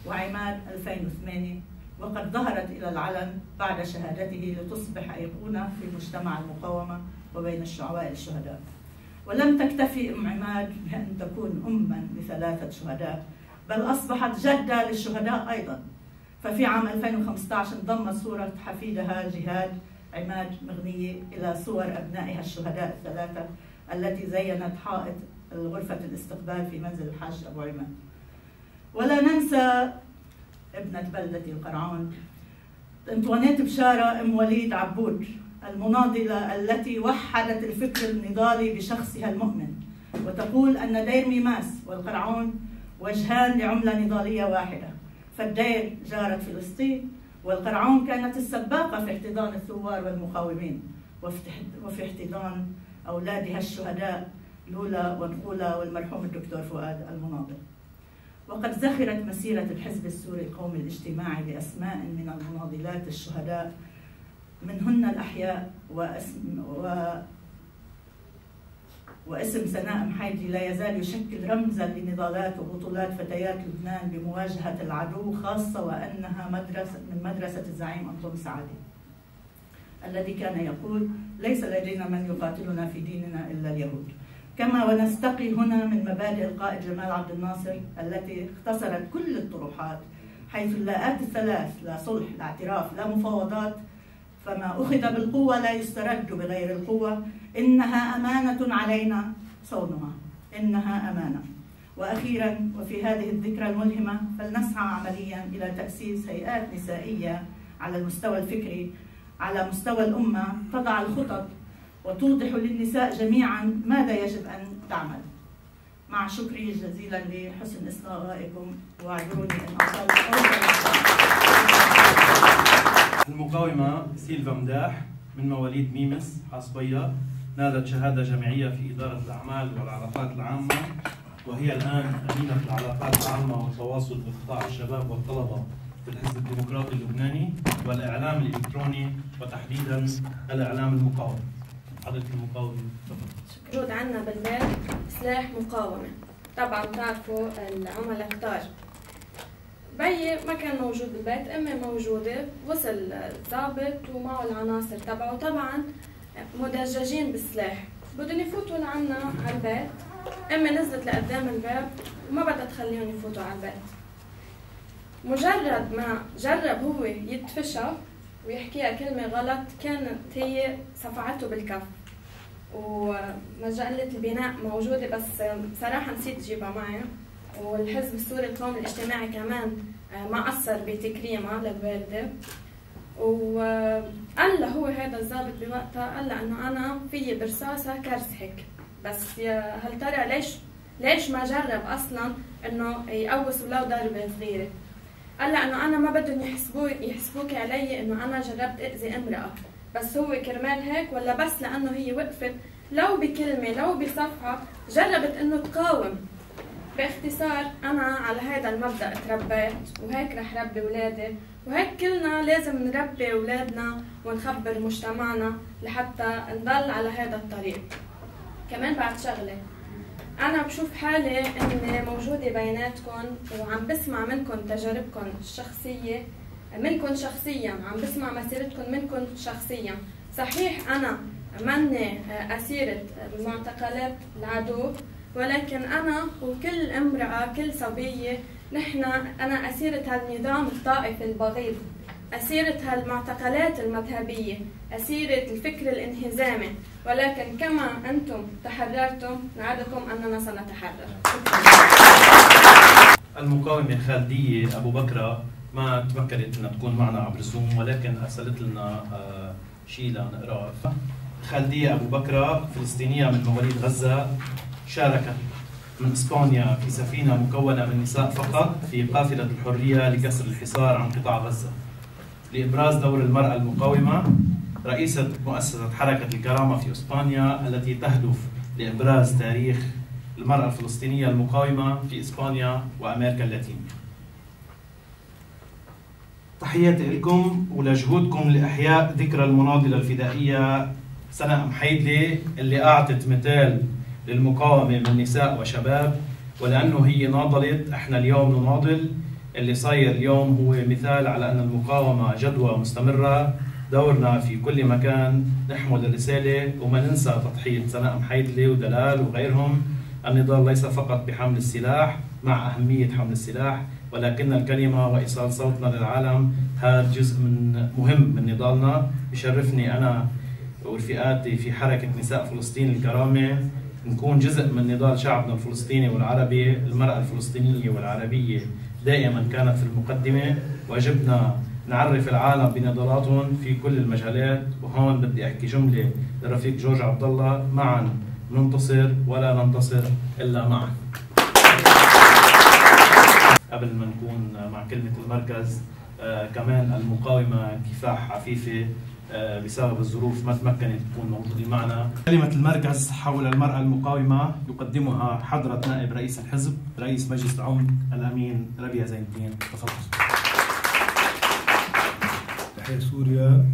وعماد 2008، وقد ظهرت إلى العلن بعد شهادته لتصبح أيقونة في مجتمع المقاومة وبين الشعواء الشهداء. ولم تكتفي أم عماد بأن تكون أما لثلاثة شهداء، بل أصبحت جدة للشهداء أيضا. ففي عام 2015 انضمت صورة حفيدها جهاد عماد مغنية إلى صور أبنائها الشهداء الثلاثة التي زينت حائط غرفة الاستقبال في منزل الحاج أبو عماد. ولا ننسى ابنة بلدة القرعون أنطوانيت بشارة أم وليد عبود، المناضلة التي وحدت الفكر النضالي بشخصها المؤمن، وتقول أن دير ميماس والقرعون وجهان لعملة نضالية واحدة، فالدير جارت فلسطين، والقرعون كانت السباقة في احتضان الثوار والمقاومين وفي احتضان أولادها الشهداء لولا ونقولا والمرحوم الدكتور فؤاد المناضل. وقد زخرت مسيرة الحزب السوري القومي الاجتماعي بأسماء من المناضلات الشهداء، منهن الأحياء واسم سناء محيدي لا يزال يشكل رمزا لنضالات وبطولات فتيات لبنان بمواجهة العدو، خاصة وأنها من مدرسة الزعيم أنطون سعادي الذي كان يقول: ليس لدينا من يقاتلنا في ديننا إلا اليهود. كما ونستقي هنا من مبادئ القائد جمال عبد الناصر التي اختصرت كل الطروحات، حيث اللاءات الثلاث: لا صلح، لا اعتراف، لا مفاوضات، فما أخذ بالقوة لا يسترد بغير القوة، إنها أمانة علينا صونها، إنها أمانة. وأخيرا وفي هذه الذكرى الملهمة فلنسعى عمليا إلى تأسيس هيئات نسائية على المستوى الفكري، على مستوى الأمة، تضع الخطط وتوضح للنساء جميعا ماذا يجب أن تعمل. مع شكري جزيلا لحسن إصغائكم، واعذروني إن أطلت. المقاومة سيلفا مداح من مواليد ميمس حاصبية، نالت شهادة جامعية في إدارة الأعمال والعلاقات العامة، وهي الآن أمينة العلاقات العامة والتواصل بقطاع الشباب والطلبة في الحزب الديمقراطي اللبناني والإعلام الإلكتروني، وتحديدا الإعلام المقاوم. حضرتك المقاومة موجود عندنا بالبيت سلاح مقاومة. طبعا تعرفوا العملاء كتار. بيي ما كان موجود بالبيت، امي موجودة، وصل الضابط ومعه العناصر تبعه، طبعا مدججين بالسلاح، بدهم يفوتوا لعنا على البيت. امي نزلت لقدام الباب وما بدها تخليهم يفوتوا على البيت. مجرد ما جرب هو يتفشى ويحكيها كلمة غلط، كانت هي صفعته بالكف. ومجلة البناء موجودة بس صراحة نسيت جيبها معي. والحزب السوري القومي الاجتماعي كمان ما قصر بتكريمها للوالدة. وقال له هو هذا الضابط بوقتها، قال له انه انا في برصاصة كرسحك، بس يا هل ترى ليش ما جرب اصلا انه يقوس ولو ضربة صغيرة؟ قال له انه انا ما بدهم يحسبوك علي انه انا جربت اذي امرأة، بس هو كرمال هيك ولا بس لانه هي وقفت لو بكلمة لو بصفحة جربت انه تقاوم. باختصار انا على هذا المبدأ تربيت، وهيك رح ربي اولادي، وهيك كلنا لازم نربي اولادنا ونخبر مجتمعنا لحتى نضل على هذا الطريق. كمان بعد شغله، انا بشوف حالي اني موجوده بيناتكم وعم بسمع منكم تجاربكم الشخصيه، منكم شخصيا، عم بسمع مسيرتكم منكم شخصيا. صحيح انا مني اسيره معتقلات العدو، ولكن انا وكل امراه كل صبيه انا اسيره هالنظام الطائفي البغيض، اسيره هالمعتقلات المذهبيه، اسيره الفكر الانهزامي. ولكن كما انتم تحررتم نعدكم اننا سنتحرر. المقاومة خالدية أبو بكرة ما تمكنت أنها تكون معنا عبر زوم، ولكن أرسلت لنا شيء لنقراه. خالدية أبو بكرة فلسطينية من مواليد غزة، شاركت من إسبانيا في سفينة مكونة من نساء فقط في قافلة الحرية لكسر الحصار عن قطاع غزة لإبراز دور المرأة المقاومة. رئيسة مؤسسة حركة الكرامة في إسبانيا التي تهدف لإبراز تاريخ المرأة الفلسطينية المقاومة في إسبانيا وأمريكا اللاتينية. تحياتي لكم ولجهودكم لإحياء ذكرى المناضلة الفدائية سناء محيدلي اللي أعطت مثال للمقاومة من نساء وشباب، ولأنه هي ناضلت احنا اليوم نناضل. اللي صاير اليوم هو مثال على أن المقاومة جدوى مستمرة. دورنا في كل مكان نحمل الرسالة وما ننسى تضحية سناء محيدلي ودلال وغيرهم. النضال ليس فقط بحمل السلاح مع أهمية حمل السلاح، ولكن الكلمة وإيصال صوتنا للعالم هذا جزء مهم من نضالنا. بشرفني أنا ورفقاتي في حركة نساء فلسطين الكرامة نكون جزء من نضال شعبنا الفلسطيني والعربي. المرأة الفلسطينية والعربية دائما كانت في المقدمة، واجبنا نعرف العالم بنضالاتهم في كل المجالات. وهون بدي أحكي جملة لرفيق جورج عبد الله: معا ننتصر ولا ننتصر إلا معا. قبل ما نكون مع كلمة المركز، كمان المقاومة كفاح عفيفة بسبب الظروف ما تمكنت تكون موجودة معنا. كلمة المركز حول المرأة المقاومة يقدمها حضرة نائب رئيس الحزب رئيس مجلس العمد الأمين ربيع زين الدين. تفضل. تحية سوريا،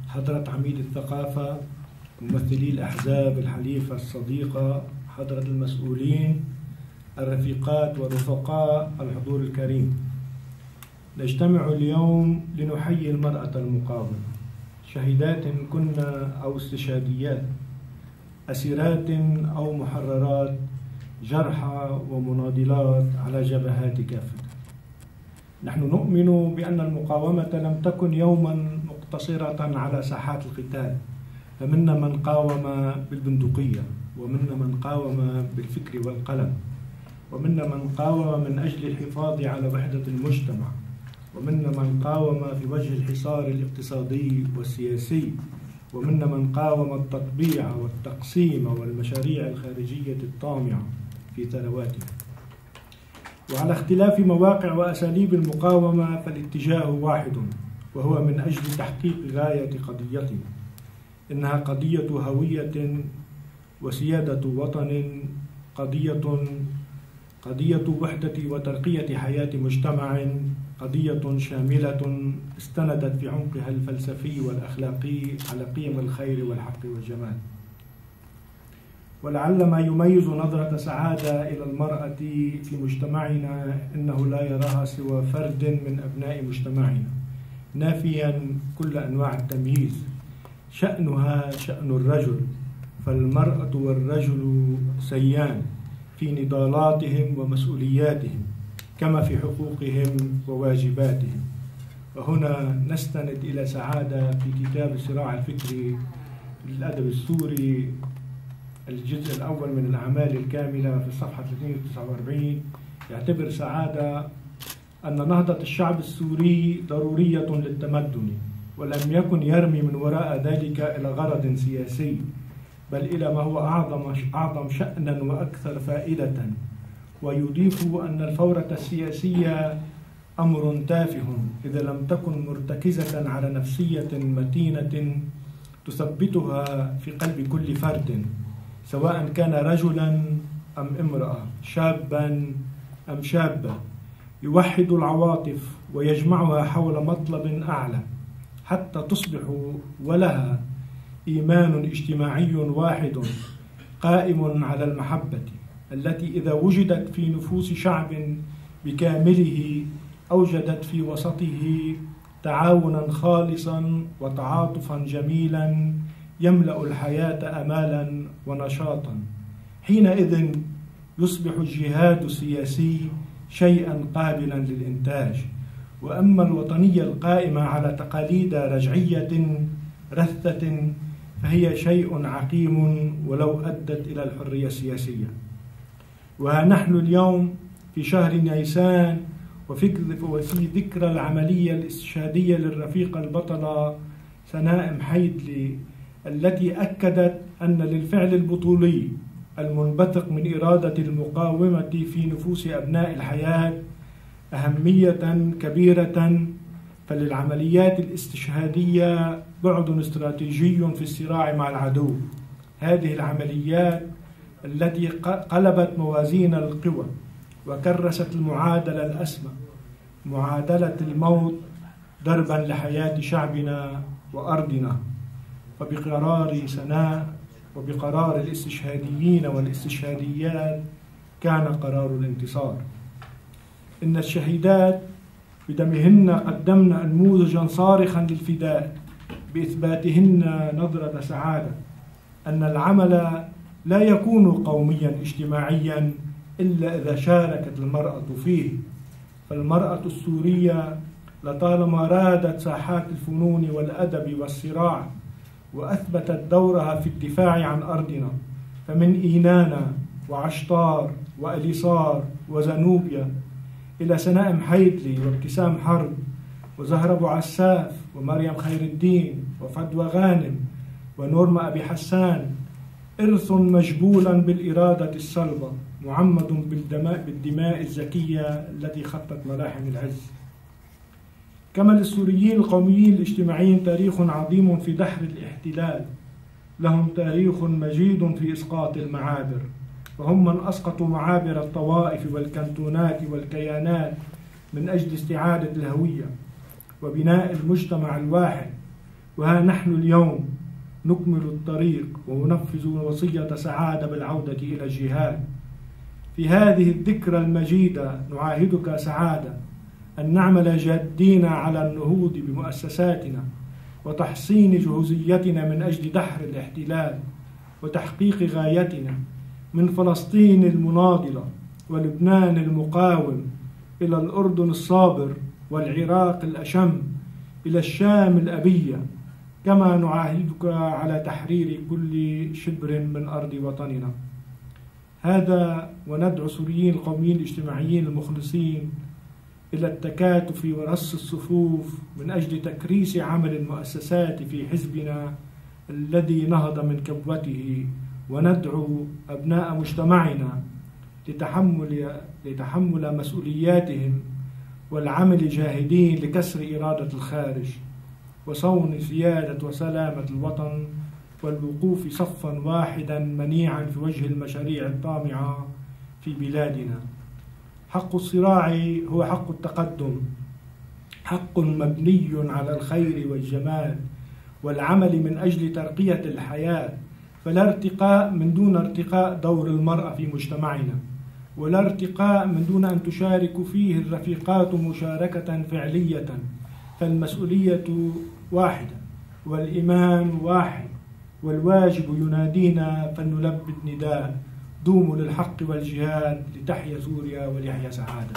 حضرة عميد الثقافة، ممثلي الأحزاب الحليفة الصديقة، حضرة المسؤولين، الرفيقات والرفقاء، الحضور الكريم. نجتمع اليوم لنحيي المرأة المقاومة، شهيدات كنا أو استشهاديات، أسيرات أو محررات، جرحى ومناضلات على جبهات كافة. نحن نؤمن بأن المقاومة لم تكن يوما مقتصرة على ساحات القتال، فمنا من قاوم بالبندقية، ومنا من قاوم بالفكر والقلم، ومنا من قاوم من أجل الحفاظ على وحدة المجتمع، ومنا من قاوم في وجه الحصار الاقتصادي والسياسي، ومنا من قاوم التطبيع والتقسيم والمشاريع الخارجية الطامعة في ثرواتها. وعلى اختلاف مواقع وأساليب المقاومة فالاتجاه واحد، وهو من أجل تحقيق غاية قضيتنا. إنها قضية هوية وسيادة وطن، قضية وحدة وترقية حياة مجتمع، قضية شاملة استندت في عمقها الفلسفي والأخلاقي على قيم الخير والحق والجمال. ولعل ما يميز نظرة سعادة إلى المرأة في مجتمعنا إنه لا يراها سوى فرد من أبناء مجتمعنا، نافيا كل أنواع التمييز. شأنها شأن الرجل، فالمرأة والرجل سيان في نضالاتهم ومسؤولياتهم، كما في حقوقهم وواجباتهم. وهنا نستند إلى سعادة في كتاب الصراع الفكري للأدب السوري، الجزء الأول من الأعمال الكاملة في الصفحة 349. يعتبر سعادة أن نهضة الشعب السوري ضرورية للتمدن، ولم يكن يرمي من وراء ذلك إلى غرض سياسي، بل إلى ما هو أعظم شأنا وأكثر فائدة. ويضيف أن الثورة السياسية أمر تافه إذا لم تكن مرتكزة على نفسية متينة تثبتها في قلب كل فرد، سواء كان رجلا أم امرأة، شابا أم شابة، يوحد العواطف ويجمعها حول مطلب أعلى، حتى تصبح ولها إيمان اجتماعي واحد قائم على المحبة، التي إذا وجدت في نفوس شعب بكامله أوجدت في وسطه تعاونا خالصا وتعاطفا جميلا يملأ الحياة أمالا ونشاطا. حينئذ يصبح الجهاد السياسي شيئا قابلا للإنتاج. وأما الوطنية القائمة على تقاليد رجعية رثة فهي شيء عقيم ولو أدت إلى الحرية السياسية. ونحن اليوم في شهر نيسان وفي ذكرى العملية الاستشهادية للرفيقة البطلة سناء محيدلي، التي أكدت أن للفعل البطولي المنبثق من إرادة المقاومة في نفوس أبناء الحياة أهمية كبيرة. فللعمليات الاستشهادية بعد استراتيجي في الصراع مع العدو. هذه العمليات التي قلبت موازين القوى وكرست المعادلة الأسمى، معادلة الموت ضربا لحياة شعبنا وأرضنا. فبقرار سناء وبقرار الاستشهاديين والاستشهاديات كان قرار الانتصار. إن الشهيدات بدمهن قدمن نموذجا صارخا للفداء، بإثباتهن نظرة سعادة أن العمل لا يكون قوميا اجتماعيا إلا إذا شاركت المرأة فيه. فالمرأة السورية لطالما رادت ساحات الفنون والأدب والصراع، وأثبتت دورها في الدفاع عن أرضنا، فمن إينانا وعشتار وأليصار وزنوبيا إلى سناء محيدلي وابتسام حرب وزهرة أبو عساف ومريم خير الدين وفدوى غانم ونورما أبي حسان، إرث مجبولا بالإرادة الصلبة معمد بالدماء الزكية التي خطت ملاحم العز. كما للسوريين القوميين الاجتماعيين تاريخ عظيم في دحر الاحتلال، لهم تاريخ مجيد في إسقاط المعابر، وهم من أسقطوا معابر الطوائف والكنتونات والكيانات من أجل استعادة الهوية وبناء المجتمع الواحد. وها نحن اليوم نكمل الطريق وننفذ وصية سعادة بالعودة إلى الجهاد. في هذه الذكرى المجيدة نعاهدك سعادة أن نعمل جادين على النهوض بمؤسساتنا وتحصين جهوزيتنا من أجل دحر الاحتلال وتحقيق غايتنا من فلسطين المناضلة ولبنان المقاوم إلى الأردن الصابر والعراق الأشم إلى الشام الأبية، كما نعاهدك على تحرير كل شبر من أرض وطننا. هذا وندعو السوريين القوميين الاجتماعيين المخلصين إلى التكاتف ورص الصفوف من أجل تكريس عمل المؤسسات في حزبنا الذي نهض من كبوته، وندعو أبناء مجتمعنا لتحمل مسؤولياتهم والعمل جاهدين لكسر إرادة الخارج وصون سيادة وسلامة الوطن، والوقوف صفا واحدا منيعا في وجه المشاريع الطامعة في بلادنا. حق الصراع هو حق التقدم، حق مبني على الخير والجمال والعمل من أجل ترقية الحياة، فلا ارتقاء من دون ارتقاء دور المرأة في مجتمعنا، ولا ارتقاء من دون أن تشارك فيه الرفيقات مشاركة فعلية، فالمسؤولية واحدة والإيمان واحد والواجب ينادينا فلنلبي النداء: دوموا للحق والجهاد، لتحيا سوريا وليحيا سعادة.